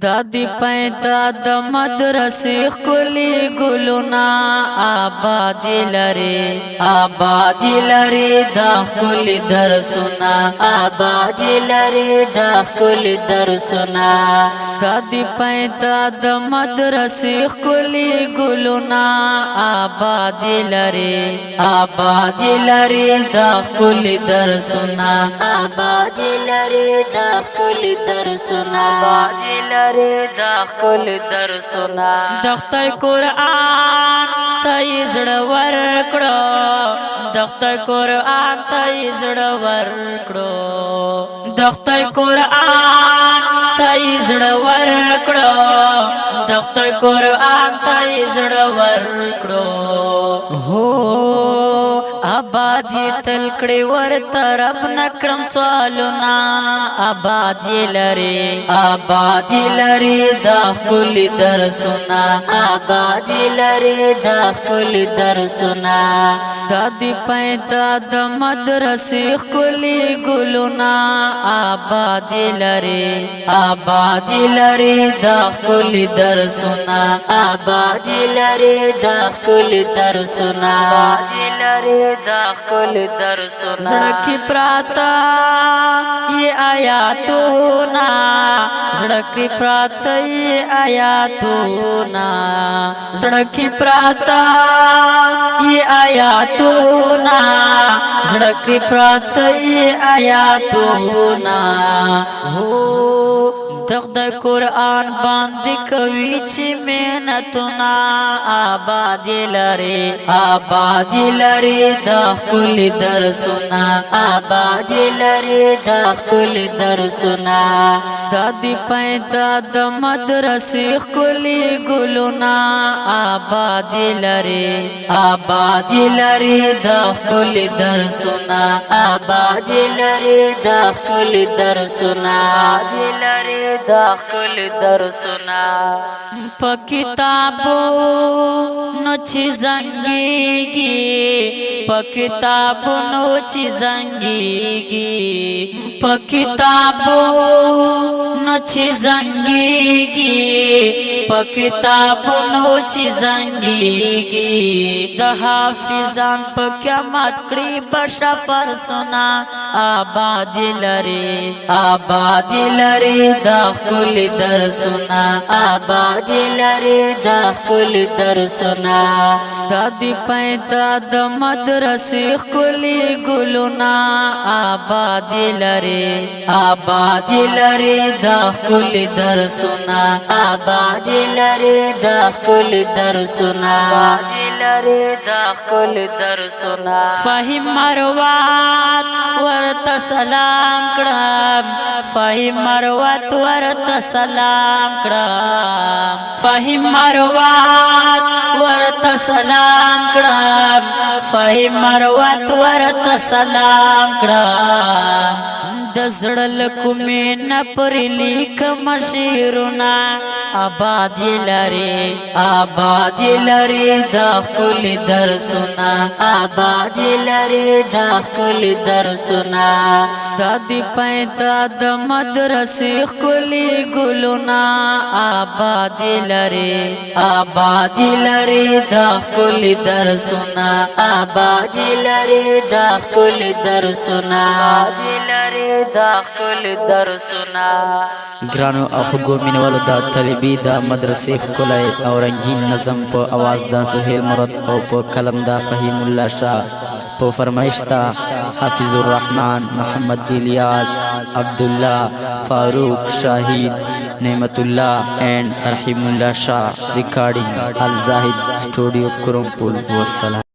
دادی پیدا د مدرسې خلی ګلونا آبادی لري دا خلی درسونه آبادی لري دا خلی درسونه دادی پیدا د مدرسې خلی ګلونا آبادی لري دا خلی درسونه آبادی لري دا خلی درسونه دا خپل درسونه د خدای قرآن ته زړه ورکړو د خدای قرآن ته زړه ورکړو د خدای قرآن ته زړه ورکړو د خدای قرآن ته زړه ورکړو هو آبادی تلکڑی ور طرف نکرم سوالونا آبادی لري دا خلی درسونا آبادی لري دا خلی درسونا دادی پیدا د مدرسې خلی ګلونا آبادی لري دا خلی درسونا آبادی لري دا خلی درسونا دا خپل درسونه زړه کې پراتا یہ آیاتونه زړه کې پراتا یہ آیاتونه زړه کې پراتا یہ آیاتونه زړه کې پراتا یہ آیاتونه هو د قرآن باندې کوي چې محنتونه آبادی لري دا خپل درسونه آبادی لري دا خپل درسونه دادی پیدا د مدرسې خلی ګلونا آبادی لري دا خپل درسونه آبادی لري دا خپل درسونه دا خپل درسونه په کتابو نو چې زنګيږي په کتابو نو چې زنګيږي په کتابو نو چې زنګيږي په کتابو نو چې زنګيږي د حافظان په قیامت کړي بشا فرسونه آبادی لري دا خپل درسونه آبادی لري دا خپل درسونه دادی پیدا د مدرسې خلی ګلونا آبادی لري دا خپل درسونه آبادی لري دا خپل درسونه دا خپل درسونه فهم مروات ورته سلام کړم فهم مروات ورته سلام کړم فهم مروات ورته سلام کړم فهم مروات ورته سلام کړم د زړه لکومې نه پر لیکم شعرونه آبادی لري دا خپل درسونه آبادی لري دا خپل درسونه دادی پیدا د مدرسې خلی ګلونا آبادی لري دا خپل درسونه آبادی لري دا خپل درسونه دا خپل درسونه ګرانو او حقوق مینوالو دا طالبي دا مدرسې ښکلی او رنګین نظم په اواز دا سهیل مراد او په قلم دا فهیم الله شاه په فرمایش دا حافظ الرحمن محمد الیاس عبدالله فاروق شاهید نعمت الله and رحیم الله شاه ریکارډینګ الزاهد سټوډیو کرمپول والسلام